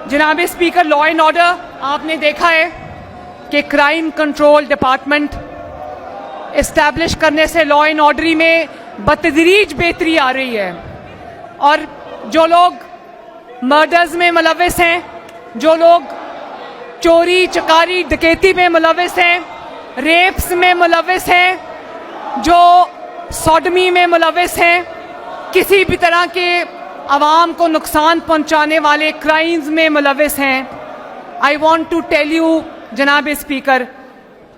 जनाब speaker, law and order आपने देखा है कि क्राइम कंट्रोल डिपार्टमेंट इस्टेब्लिश करने से लॉ एंड ऑर्डर में बतदरीज बेहतरी आ रही है, और जो लोग मर्डर्स में मुलविस हैं, जो लोग चोरी चकारी डकैती में मुलविस हैं, रेप्स में मुलविस हैं, जो सॉडमी में मुलविस हैं, किसी भी तरह के आवाम को नुकसान पहुंचाने वाले क्राइम्स में मुलविस हैं, I want to tell you जनाब स्पीकर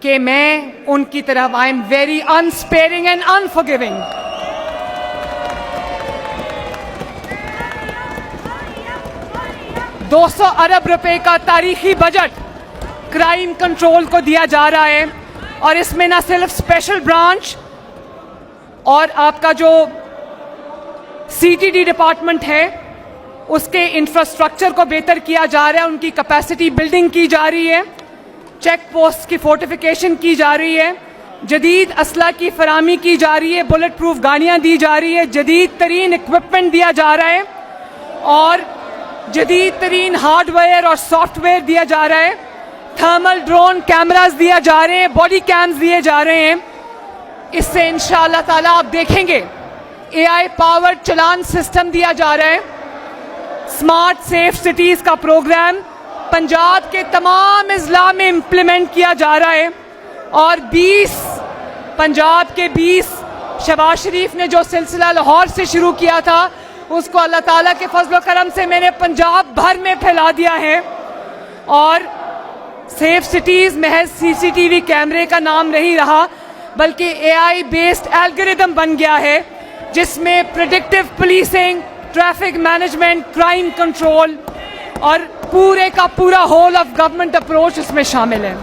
कि मैं उनकी तरफ I am very unsparing and unforgiving. 200 अरब रुपए का तारीखी बजट क्राइम कंट्रोल को दिया जा रहा है, और इसमें ना सिर्फ स्पेशल ब्रांच और आपका जो सीटीडी डिपार्टमेंट है उसके इंफ्रास्ट्रक्चर को बेहतर किया जा रहा है, उनकी कैपेसिटी बिल्डिंग की जा रही है, चेक पोस्ट की फोर्टिफिकेशन की जा रही है, जदीद असला की फराहमी की जा रही है, बुलेट प्रूफ गाड़ियाँ दी जा रही है, जदीद तरीन इक्विपमेंट दिया जा रहा है, और जदीद तरीन हार्डवेयर और सॉफ्टवेयर दिया जा रहा है, थर्मल ड्रोन कैमरास दिया जा रहे हैं, बॉडी कैम्स दिए जा रहे हैं। इससे इंशाअल्लाह ताला आप देखेंगे AI पावर्ड चलान सिस्टम दिया जा रहा है, स्मार्ट सेफ सिटीज़ का प्रोग्राम पंजाब के तमाम अजला में इम्प्लीमेंट किया जा रहा है, और 20 पंजाब के 20 शहबाज शरीफ ने जो सिलसिला लाहौर से शुरू किया था उसको अल्लाह ताला के फजल करम से मैंने पंजाब भर में फैला दिया है, और सेफ सिटीज़ महज CCTV कैमरे का नाम नहीं रहा बल्कि AI बेस्ड एल्गोरिदम बन गया है, जिसमें predictive policing, traffic management, crime control और पूरे का पूरा होल ऑफ गवर्नमेंट अप्रोच इसमें शामिल है।